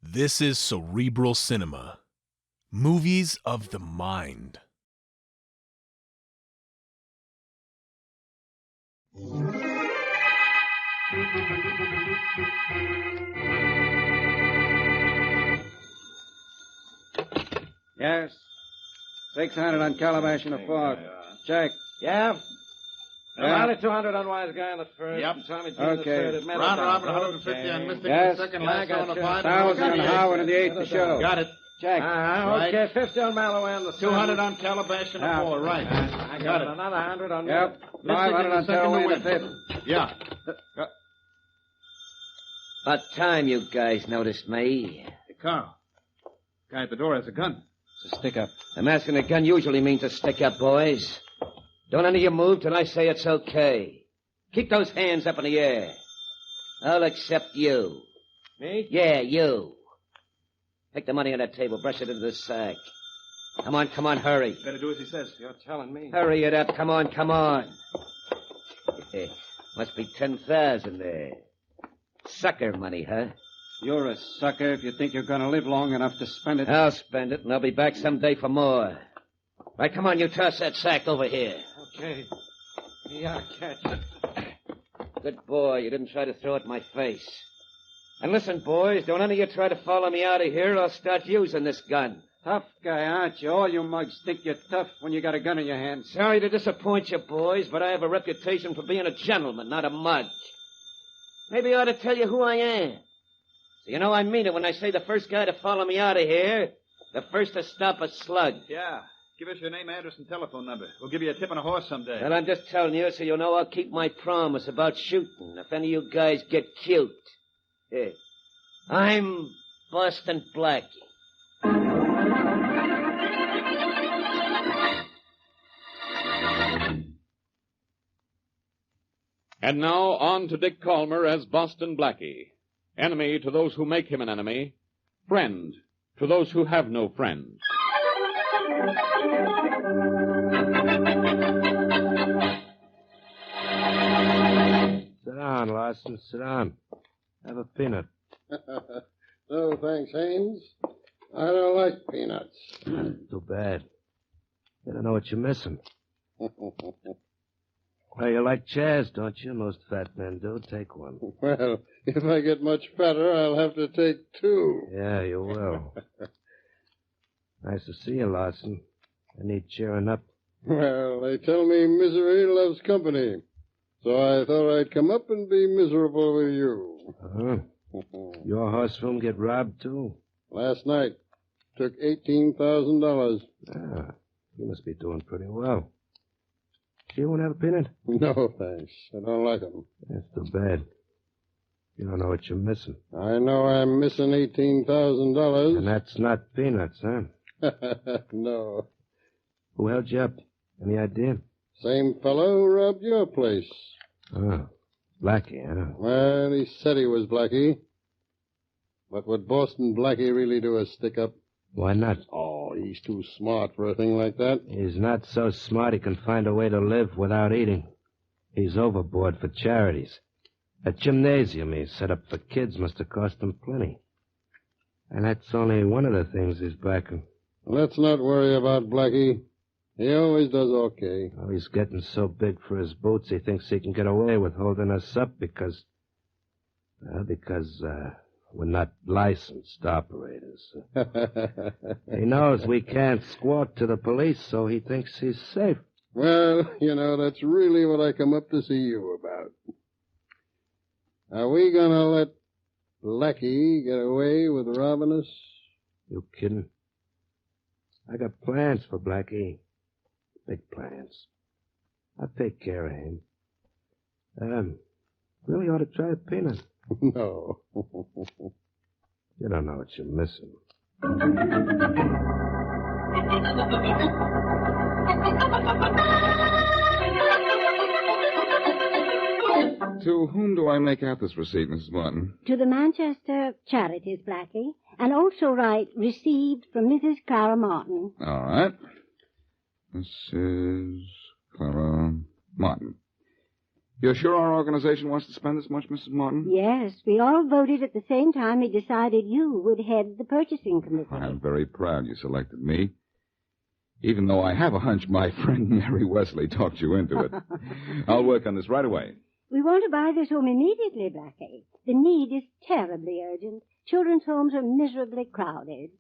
This is Cerebral Cinema. Movies of the mind. Yes. 600 on Calabash and a fork. Check. Yeah? Yeah. Only 200 on Wise Guy on the first. Yep. And Tommy G Okay. on the third. Round Robin, 150 on Mystic Yes. the second, Yeah, I last got on the you. 5. 1,000 on Howard and the 8 to show. Got it. Check. Right. Okay, 50 on Mallow and the 200 on Calabash and a Yeah. 4, right. I got it. another 100 on Yep. Mystic 500 in on the second Tellway to and the win. 5th. Yeah. About time you guys noticed me. Hey, Carl. Guy at the door has a gun. It's a stick-up. A mask and a gun usually means a stick-up, boys. Don't any of you move till I say it's okay. Keep those hands up in the air. All except you. Me? Yeah, you. Take the money on that table. Brush it into the sack. Come on, hurry. Better do as he says. You're telling me. Hurry it up. Come on. Must be 10,000 there. Sucker money, huh? You're a sucker if you think you're going to live long enough to spend it. I'll spend it, and I'll be back someday for more. Right, come on, you toss that sack over here. Okay. Yeah, catch it. Good boy. You didn't try to throw it in my face. And listen, boys, don't any of you try to follow me out of here or I'll start using this gun. Tough guy, aren't you? All you mugs think you're tough when you got a gun in your hand. Sorry to disappoint you, boys, but I have a reputation for being a gentleman, not a mug. Maybe I ought to tell you who I am. So you know I mean it when I say the first guy to follow me out of here, the first to stop a slug. Yeah. Give us your name, address, and telephone number. We'll give you a tip on a horse someday. Well, I'm just telling you so you know I'll keep my promise about shooting if any of you guys get cute. Here. I'm Boston Blackie. And now on to Dick Calmer as Boston Blackie. Enemy to those who make him an enemy. Friend to those who have no friend. Sit down, Larson. Sit down. Have a peanut. No, thanks, Haynes. I don't like peanuts. Too bad. You don't know what you're missing. Well, you like chairs, don't you? Most fat men do. Take one. Well, if I get much fatter, I'll have to take 2. Yeah, you will. Nice to see you, Larson. I need cheering up. Well, they tell me misery loves company. So I thought I'd come up and be miserable with you. Uh-huh. Your horseroom get robbed, too? Last night. Took $18,000. Ah, you must be doing pretty well. You won't have a peanut? No, thanks. I don't like 'em. That's too bad. You don't know what you're missing. I know I'm missing $18,000. And that's not peanuts, huh? No. Who held you up? Any idea? Same fellow who robbed your place. Oh, Blackie, huh? Well, he said he was Blackie. But would Boston Blackie really do a stick-up? Why not? Oh, he's too smart for a thing like that. He's not so smart he can find a way to live without eating. He's overboard for charities. That gymnasium he set up for kids must have cost him plenty. And that's only one of the things he's backing. Let's not worry about Blackie. He always does okay. Oh, he's getting so big for his boots he thinks he can get away with holding us up because we're not licensed operators. He knows we can't squawk to the police, so he thinks he's safe. Well, that's really what I come up to see you about. Are we gonna let Blackie get away with robbing us? You kidding? I got plans for Blackie. Big plans. I'll take care of him. Really ought to try a peanut. No. You don't know what you're missing. To whom do I make out this receipt, Mrs. Martin? To the Manchester Charities, Blackie, and also write, received from Mrs. Clara Martin. All right. Mrs. Clara Martin. You're sure our organization wants to spend this much, Mrs. Martin? Yes, we all voted at the same time we decided you would head the purchasing committee. I'm very proud you selected me. Even though I have a hunch my friend Mary Wesley talked you into it. I'll work on this right away. We want to buy this home immediately, Blackie. The need is terribly urgent. Children's homes are miserably crowded.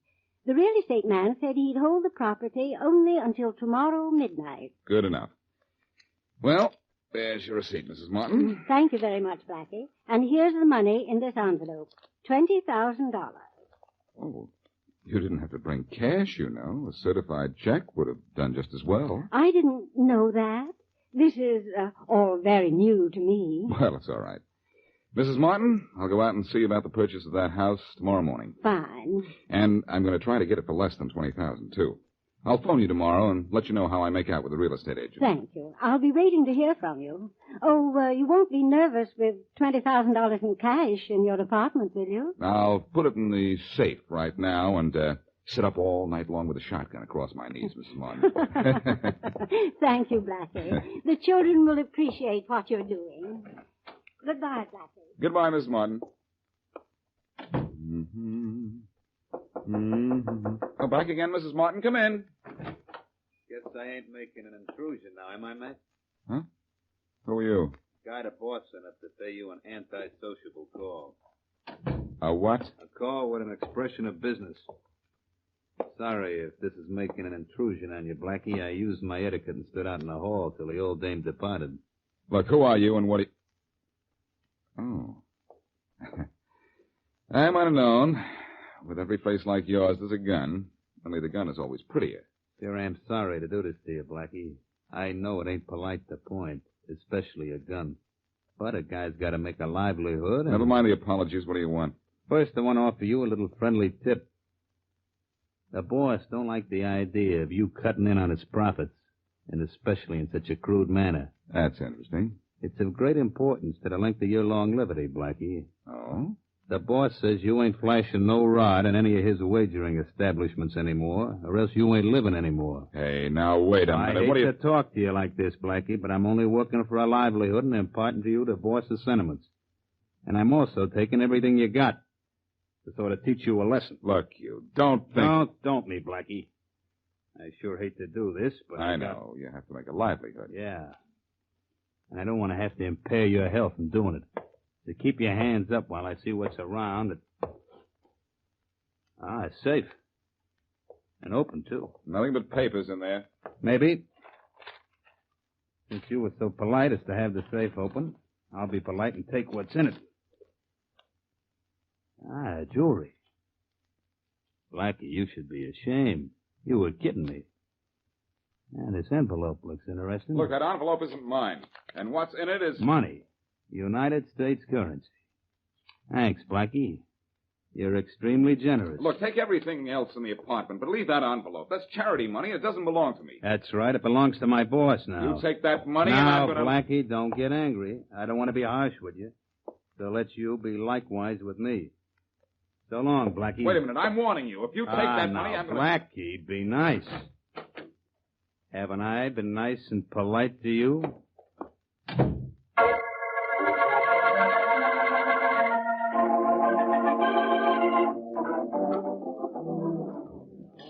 The real estate man said he'd hold the property only until tomorrow midnight. Good enough. Well, there's your receipt, Mrs. Martin. Thank you very much, Blackie. And here's the money in this envelope. $20,000. Oh, you didn't have to bring cash, you know. A certified check would have done just as well. I didn't know that. This is all very new to me. Well, it's all right. Mrs. Martin, I'll go out and see about the purchase of that house tomorrow morning. Fine. And I'm going to try to get it for less than $20,000, too. I'll phone you tomorrow and let you know how I make out with the real estate agent. Thank you. I'll be waiting to hear from you. Oh, you won't be nervous with $20,000 in cash in your apartment, will you? I'll put it in the safe right now and sit up all night long with a shotgun across my knees, Mrs. Martin. Thank you, Blackie. The children will appreciate what you're doing. Goodbye, Blackie. Goodbye, Miss Martin. Mm-hmm. Mm-hmm. Oh, back again, Mrs. Martin. Come in. Guess I ain't making an intrusion now, am I, Matt? Huh? Who are you? Guy the boss sent up to pay you an anti-sociable call. A what? A call with an expression of business. Sorry if this is making an intrusion on you, Blackie. I used my etiquette and stood out in the hall till the old dame departed. Look, who are you and what do you... Oh. I might have known. With every face like yours, there's a gun. Only the gun is always prettier. Sure, I'm sorry to do this to you, Blackie. I know it ain't polite to point, especially a gun. But a guy's got to make a livelihood. Never mind the apologies. What do you want? First, I want to offer you a little friendly tip. The boss don't like the idea of you cutting in on his profits, and especially in such a crude manner. That's interesting. It's of great importance to the length of your longevity, Blackie. Oh? The boss says you ain't flashing no rod in any of his wagering establishments anymore, or else you ain't living anymore. Hey, now wait a minute. I What do hate you... to talk to you like this, Blackie, but I'm only working for a livelihood and imparting to you the boss's sentiments. And I'm also taking everything you got to sort of teach you a lesson. Look, you don't think... Don't me, Blackie. I sure hate to do this, but I know. You have to make a livelihood. Yeah. And I don't want to have to impair your health in doing it. So keep your hands up while I see what's around. It's safe. And open, too. Nothing but papers in there. Maybe. Since you were so polite as to have the safe open, I'll be polite and take what's in it. Jewelry. Blackie, you should be ashamed. You were kidding me. And this envelope looks interesting. Look, that envelope isn't mine. And what's in it is... Money. United States currency. Thanks, Blackie. You're extremely generous. Look, take everything else in the apartment, but leave that envelope. That's charity money. It doesn't belong to me. That's right. It belongs to my boss now. You take that money now, and I'm gonna... Blackie, don't get angry. I don't want to be harsh with you. So let you be likewise with me. So long, Blackie. Wait a minute. I'm warning you. If you take that now, money, I'm gonna... Blackie, be nice. Haven't I been nice and polite to you?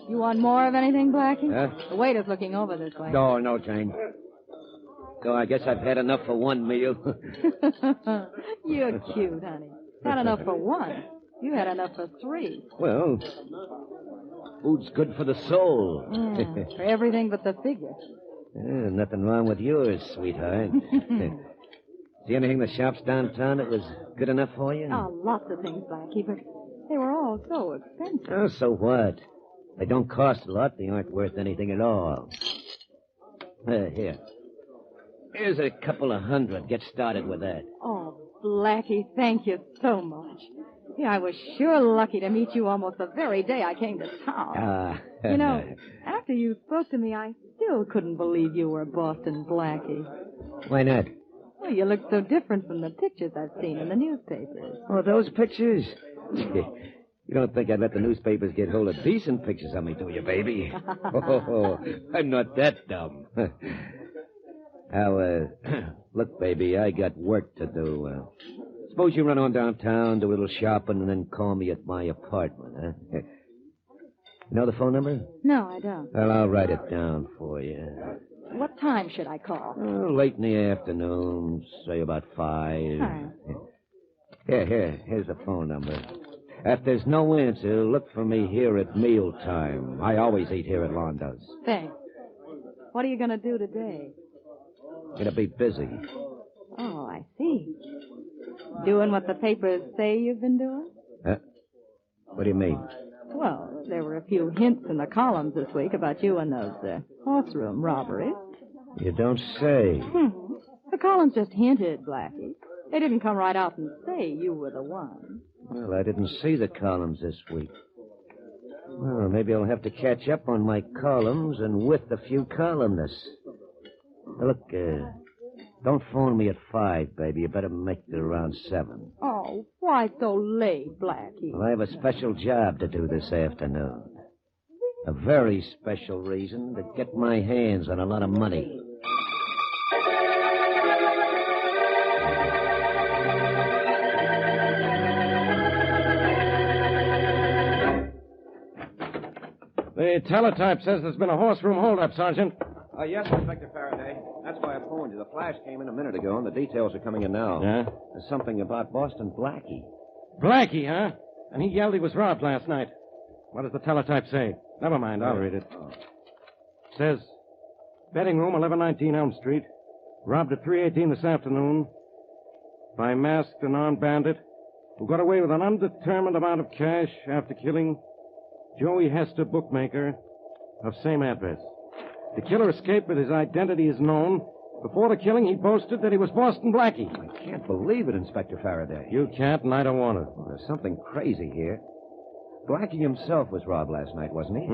You want more of anything, Blackie? The waiter's looking over this way. No, Jane. So I guess I've had enough for one meal. You're cute, honey. Not enough for one. You had enough for three. Well, food's good for the soul. Yeah, for everything but the figure. Nothing wrong with yours, sweetheart. See anything in the shops downtown that was good enough for you? Oh, lots of things, Blackie, but they were all so expensive. Oh, so what? They don't cost a lot. They aren't worth anything at all. Here. Here's a couple of $100. Get started with that. Oh, Blackie, thank you so much. Yeah, I was sure lucky to meet you almost the very day I came to town. You know, after you spoke to me, I still couldn't believe you were Boston Blackie. Why not? Well, you look so different from the pictures I've seen in the newspapers. Oh, those pictures? You don't think I'd let the newspapers get hold of decent pictures of me, do you, baby? I'm not that dumb. Look, baby, I got work to do. Suppose you run on downtown, do a little shopping, and then call me at my apartment, huh? You know the phone number? No, I don't. Well, I'll write it down for you. What time should I call? Late in the afternoon, say about 5. All right. Here's the phone number. If there's no answer, look for me here at mealtime. I always eat here at Londo's. Thanks. What are you going to do today? Gonna be busy. Oh, I see. Doing what the papers say you've been doing? What do you mean? Well, there were a few hints in the columns this week about you and those Horseroom robberies. You don't say. The columns just hinted, Blackie. They didn't come right out and say you were the one. Well, I didn't see the columns this week. Well, maybe I'll have to catch up on my columns and with a few columnists. Look, don't phone me at 5, baby. You better make it around 7. Oh, why so late, Blackie? Well, I have a special job to do this afternoon. A very special reason to get my hands on a lot of money. The teletype says there's been a Horseroom holdup, Sergeant. Yes, Inspector Faraday. That's why I phoned you. The flash came in a minute ago, and the details are coming in now. Yeah? There's something about Boston Blackie. Blackie, huh? And he yelled he was robbed last night. What does the teletype say? Never mind, I'll read it. It says, betting room, 1119 Elm Street. Robbed at 3:18 this afternoon by masked and armed bandit who got away with an undetermined amount of cash after killing Joey Hester, bookmaker, of same address. The killer escaped, but his identity is known. Before the killing, he boasted that he was Boston Blackie. I can't believe it, Inspector Faraday. You can't, and I don't want to. Well, there's something crazy here. Blackie himself was robbed last night, wasn't he?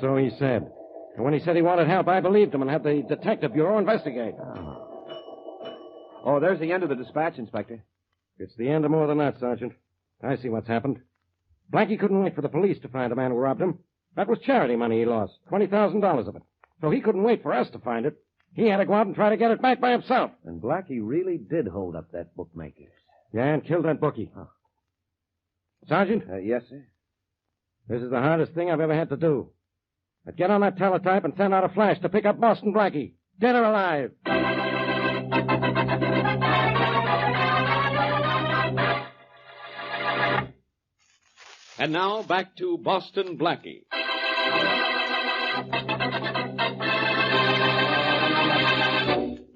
So he said. And when he said he wanted help, I believed him and had the Detective Bureau investigate. Oh, there's the end of the dispatch, Inspector. It's the end of more than that, Sergeant. I see what's happened. Blackie couldn't wait for the police to find the man who robbed him. That was charity money he lost, $20,000 of it. So he couldn't wait for us to find it. He had to go out and try to get it back by himself. And Blackie really did hold up that bookmaker. Yeah, and killed that bookie. Oh. Sergeant? Yes, sir? This is the hardest thing I've ever had to do. But get on that teletype and send out a flash to pick up Boston Blackie. Dead or alive. And now, back to Boston Blackie.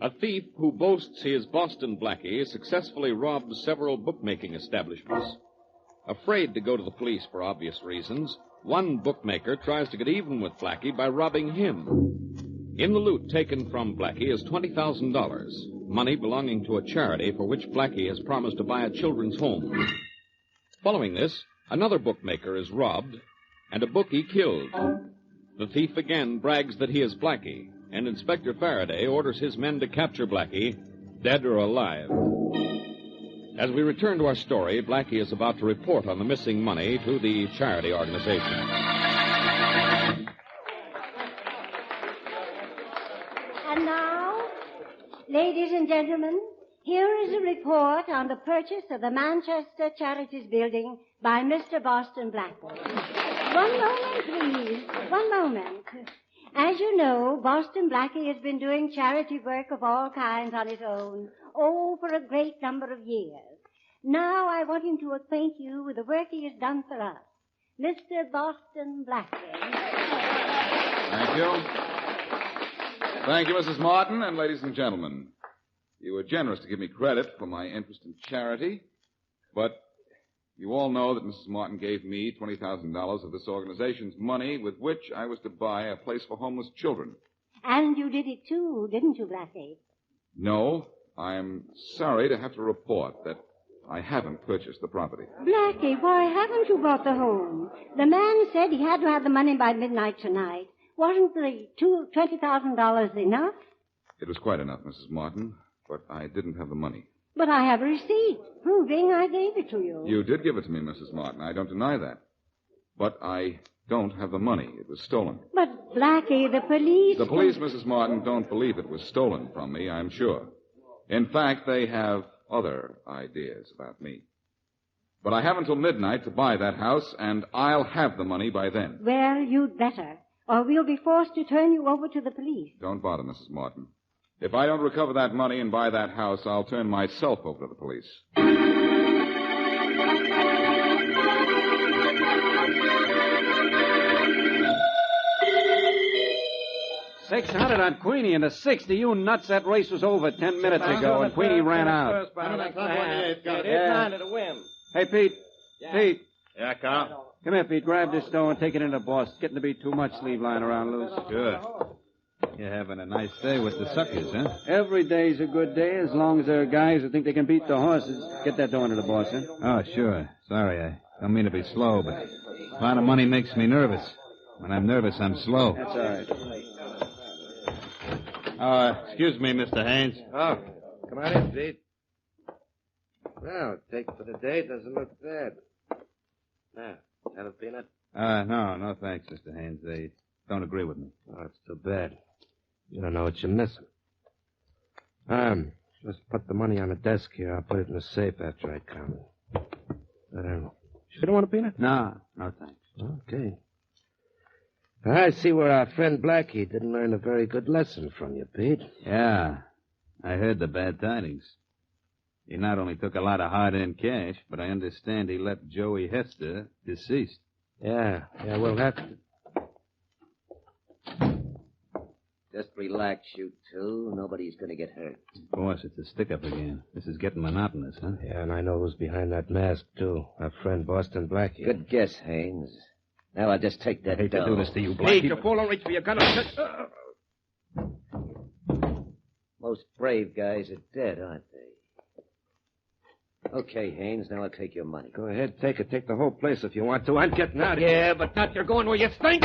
A thief who boasts he is Boston Blackie successfully robbed several bookmaking establishments. Afraid to go to the police for obvious reasons, one bookmaker tries to get even with Blackie by robbing him. In the loot taken from Blackie is $20,000, money belonging to a charity for which Blackie has promised to buy a children's home. Following this, another bookmaker is robbed and a bookie killed. The thief again brags that he is Blackie, and Inspector Faraday orders his men to capture Blackie, dead or alive. As we return to our story, Blackie is about to report on the missing money to the charity organization. And now, ladies and gentlemen, here is a report on the purchase of the Manchester Charities Building by Mr. Boston Blackie. One moment, please. One moment. As you know, Boston Blackie has been doing charity work of all kinds on his own, for a great number of years. Now I want him to acquaint you with the work he has done for us. Mr. Boston Blackie. Thank you. Thank you, Mrs. Martin, and ladies and gentlemen. You were generous to give me credit for my interest in charity, but you all know that Mrs. Martin gave me $20,000 of this organization's money with which I was to buy a place for homeless children. And you did it too, didn't you, Blackie? No, I'm sorry to have to report that I haven't purchased the property. Blackie, why haven't you bought the home? The man said he had to have the money by midnight tonight. Wasn't the $20,000 enough? It was quite enough, Mrs. Martin, but I didn't have the money. But I have a receipt proving I gave it to you. You did give it to me, Mrs. Martin. I don't deny that. But I don't have the money. It was stolen. But Blackie, the police... The police, Mrs. Martin, don't believe it was stolen from me, I'm sure. In fact, they have other ideas about me. But I have until midnight to buy that house, and I'll have the money by then. Well, you'd better, or we'll be forced to turn you over to the police. Don't bother, Mrs. Martin. If I don't recover that money and buy that house, I'll turn myself over to the police. $600 on Queenie in the 60. You nuts, that race was over 10 minutes ago, and Queenie ran out. Trying to win. Hey, Pete. Yeah. Pete. Yeah, Carl? Come here, Pete. Grab this dough and take it into the boss. It's getting to be too much sleeve lying around loose. Sure. You're having a nice day with the suckers, huh? Every day's a good day as long as there are guys who think they can beat the horses. Get that dough into the boss, huh? Oh, sure. Sorry, I don't mean to be slow, but a lot of money makes me nervous. When I'm nervous, I'm slow. That's all right. Excuse me, Mr. Haynes. Oh, come on in, Pete. Well, take for the day doesn't look bad. Now, have a peanut? No, thanks, Mr. Haynes. They don't agree with me. Oh, it's too bad. You don't know what you're missing. Just put the money on the desk here. I'll put it in the safe after I count it. You don't want a peanut? No, thanks. Okay. I see where our friend Blackie didn't learn a very good lesson from you, Pete. Yeah, I heard the bad tidings. He not only took a lot of hard-earned cash, but I understand he left Joey Hester deceased. Yeah, we'll have to... Just relax, you two. Nobody's going to get hurt. Boss, it's a stick-up again. This is getting monotonous, huh? Yeah, and I know who's behind that mask, too. Our friend Boston Blackie. Good guess, Haynes. Now I'll just take that I hate dough. to do this to you, Blackie. Hey, you fool, don't reach for your gun. Most brave guys are dead, aren't they? Okay, Haynes, now I'll take your money. Go ahead, take it. Take the whole place if you want to. I'm getting out of here. Yeah, but not you're going where you think.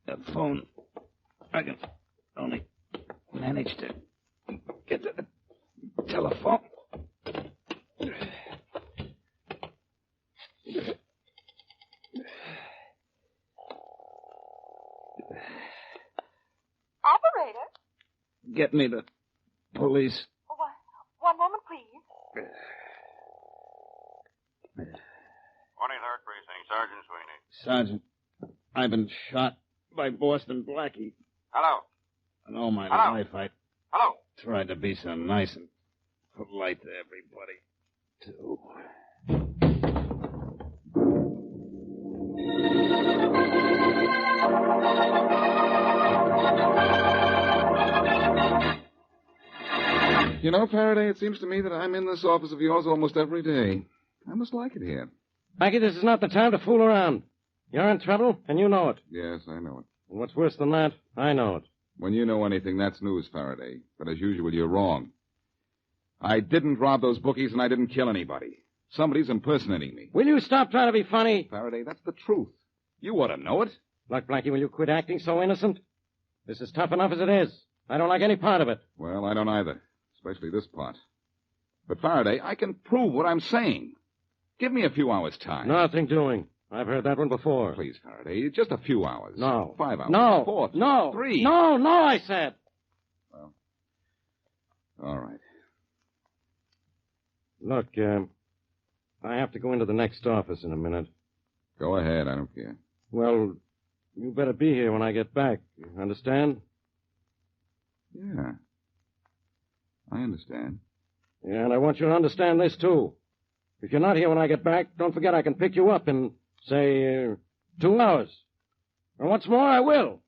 The phone. I can only manage to get to the telephone. Operator? Get me the police. One moment, please. 23rd Precinct, Sergeant Sweeney. Sergeant, I've been shot by Boston Blackie. Hello? And all my Hello? life I Hello? tried to be so nice and polite to everybody, too. You know, Faraday, it seems to me that I'm in this office of yours almost every day. I must like it here. Blackie, this is not the time to fool around. You're in trouble, and you know it. Yes, I know it. And what's worse than that, I know it. When you know anything, that's news, Faraday. But as usual, you're wrong. I didn't rob those bookies, and I didn't kill anybody. Somebody's impersonating me. Will you stop trying to be funny? Faraday, that's the truth. You ought to know it. Look, Blackie, will you quit acting so innocent? This is tough enough as it is. I don't like any part of it. Well, I don't either, especially this part. But, Faraday, I can prove what I'm saying. Give me a few hours' time. Nothing doing. I've heard that one before. Please, Faraday, just a few hours. No. 5 hours. No. 4. No. 3. No, I said. Well, all right. Look, I have to go into the next office in a minute. Go ahead, I don't care. Well, you better be here when I get back. You understand? Yeah. I understand. Yeah, and I want you to understand this, too. If you're not here when I get back, don't forget I can pick you up in, say, 2 hours. And what's more, I will.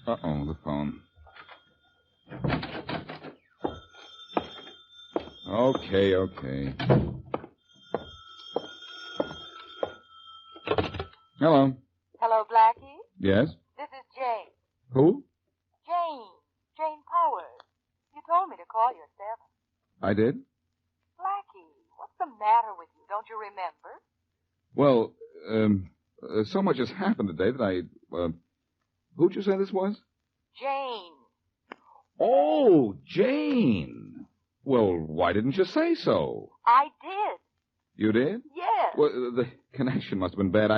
Uh-oh, the phone. Okay. Hello. Hello, Blackie. Yes? This is Jane. Who? Jane Powers. You told me to call you at 7. I did? Blackie, what's What's the matter with you? Don't you remember? Well, so much has happened today that who'd you say this was? Jane. Oh, Jane. Well, why didn't you say so? I did. You did? Yes. Well, the connection must have been bad.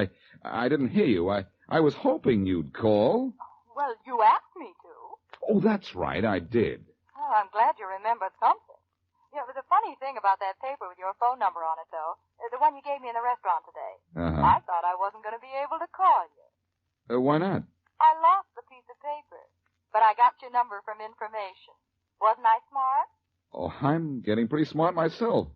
I didn't hear you. I was hoping you'd call. Well, you asked me to. Oh, that's right, I did. Oh, I'm glad you remembered something. You know, the funny thing about that paper with your phone number on it, though, the one you gave me in the restaurant today, Uh-huh. I thought I wasn't going to be able to call you. Why not? I lost the piece of paper, but I got your number from information. Wasn't I smart? Oh, I'm getting pretty smart myself.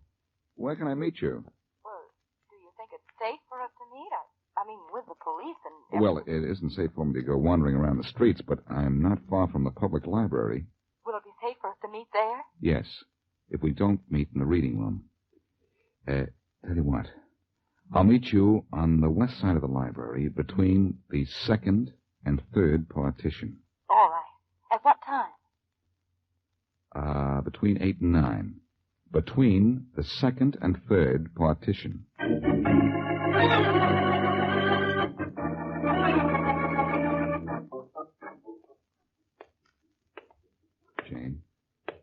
Where can I meet you? Well, do you think it's safe for us to meet? I mean, with the police and... Well, it isn't safe for me to go wandering around the streets, but I'm not far from the public library. Will it be safe for us to meet there? Yes, if we don't meet in the reading room. Tell you what, I'll meet you on the west side of the library between the second and third partition. All right. At what time? Between 8 and 9. Between the second and third partition. Jane,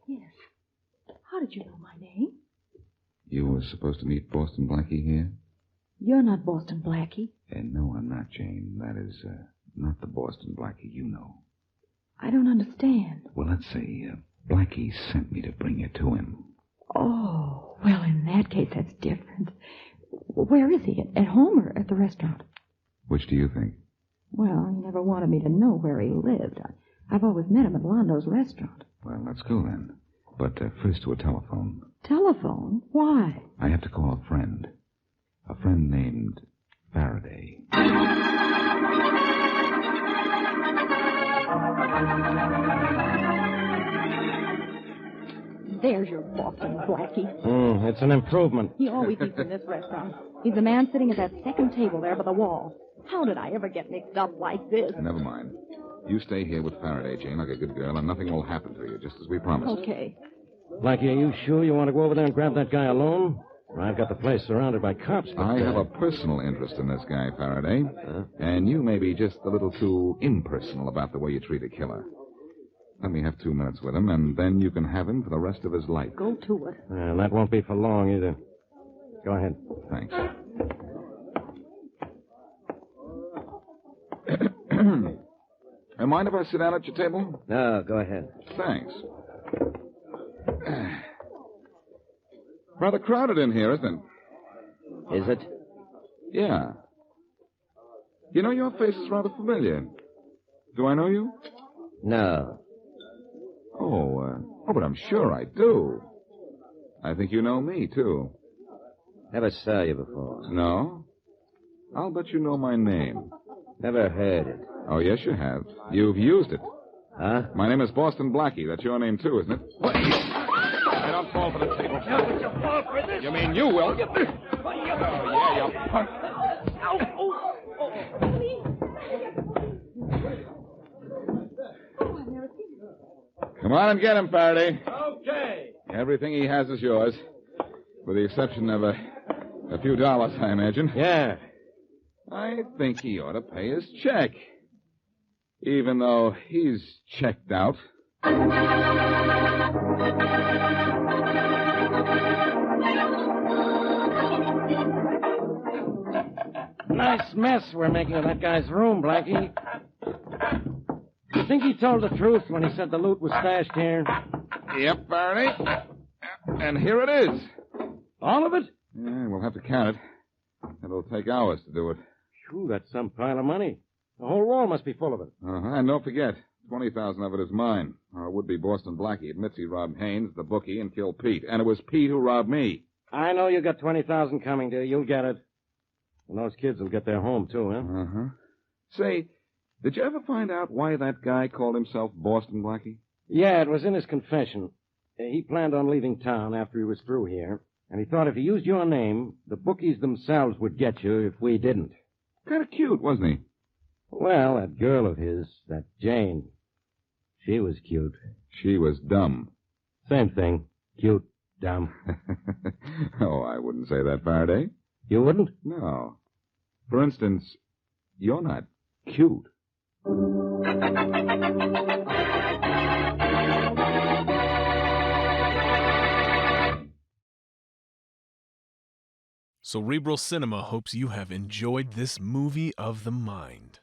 Yes. How did you know my name? you were supposed to meet Boston Blackie here? You're not Boston Blackie. No, I'm not, Jane. That is, not the Boston Blackie you know. I don't understand. Well, let's say, Blackie sent me to bring you to him. Oh, well, in that case, that's different. Where is he? At home or at the restaurant? Which do you think? Well, he never wanted me to know where he lived. I've always met him at Londo's restaurant. Well, let's go then. But first to a telephone. Telephone? Why? I have to call a friend. A friend named Faraday. There's your Boston Blackie. It's an improvement. He always eats in this restaurant. He's the man sitting at that second table there by the wall. How did I ever get mixed up like this? Never mind. You stay here with Faraday, Jane, like a good girl, and nothing will happen to you, just as we promised. Okay. Blackie, are you sure you want to go over there and grab that guy alone? I've got the place surrounded by cops. But, I have a personal interest in this guy, Faraday. And you may be just a little too impersonal about the way you treat a killer. Let me have 2 minutes with him, and then you can have him for the rest of his life. Go to it. That won't be for long, either. Go ahead. Thanks. Mind if I sit down at your table? No, go ahead. Thanks. Rather crowded in here, isn't it? Is it? Yeah. You know, your face is rather familiar. Do I know you? No. Oh, but I'm sure I do. I think you know me, too. Never saw you before. No? I'll bet you know my name. Never heard it. Oh, yes, you have. You've used it. Huh? My name is Boston Blackie. That's your name, too, isn't it? What? I don't fall for the table. No, but you fall for this. You mean you will? Oh, yeah, you punk. Come on and get him, Faraday. Okay. Everything he has is yours. With the exception of a few dollars, I imagine. Yeah. I think he ought to pay his check. Even though he's checked out. Nice mess we're making of that guy's room, Blackie. You think he told the truth when he said the loot was stashed here? Yep, Faraday. And here it is. All of it? Yeah, we'll have to count it. It'll take hours to do it. Phew, that's some pile of money. The whole wall must be full of it. And don't forget, 20,000 of it is mine. Our would-be Boston Blackie admits he robbed Haynes, the bookie, and killed Pete. And it was Pete who robbed me. I know you got 20,000 coming, dear. You'll get it. And those kids will get their home, too, huh? Say, did you ever find out why that guy called himself Boston Blackie? Yeah, it was in his confession. He planned on leaving town after he was through here. And he thought if he used your name, the bookies themselves would get you if we didn't. Kind of cute, wasn't he? Well, that girl of his, that Jane, she was cute. She was dumb. Same thing. Cute, Dumb. Oh, I wouldn't say that, Faraday. You wouldn't? No. For instance, you're not cute. Cerebral Cinema hopes you have enjoyed this movie of the mind.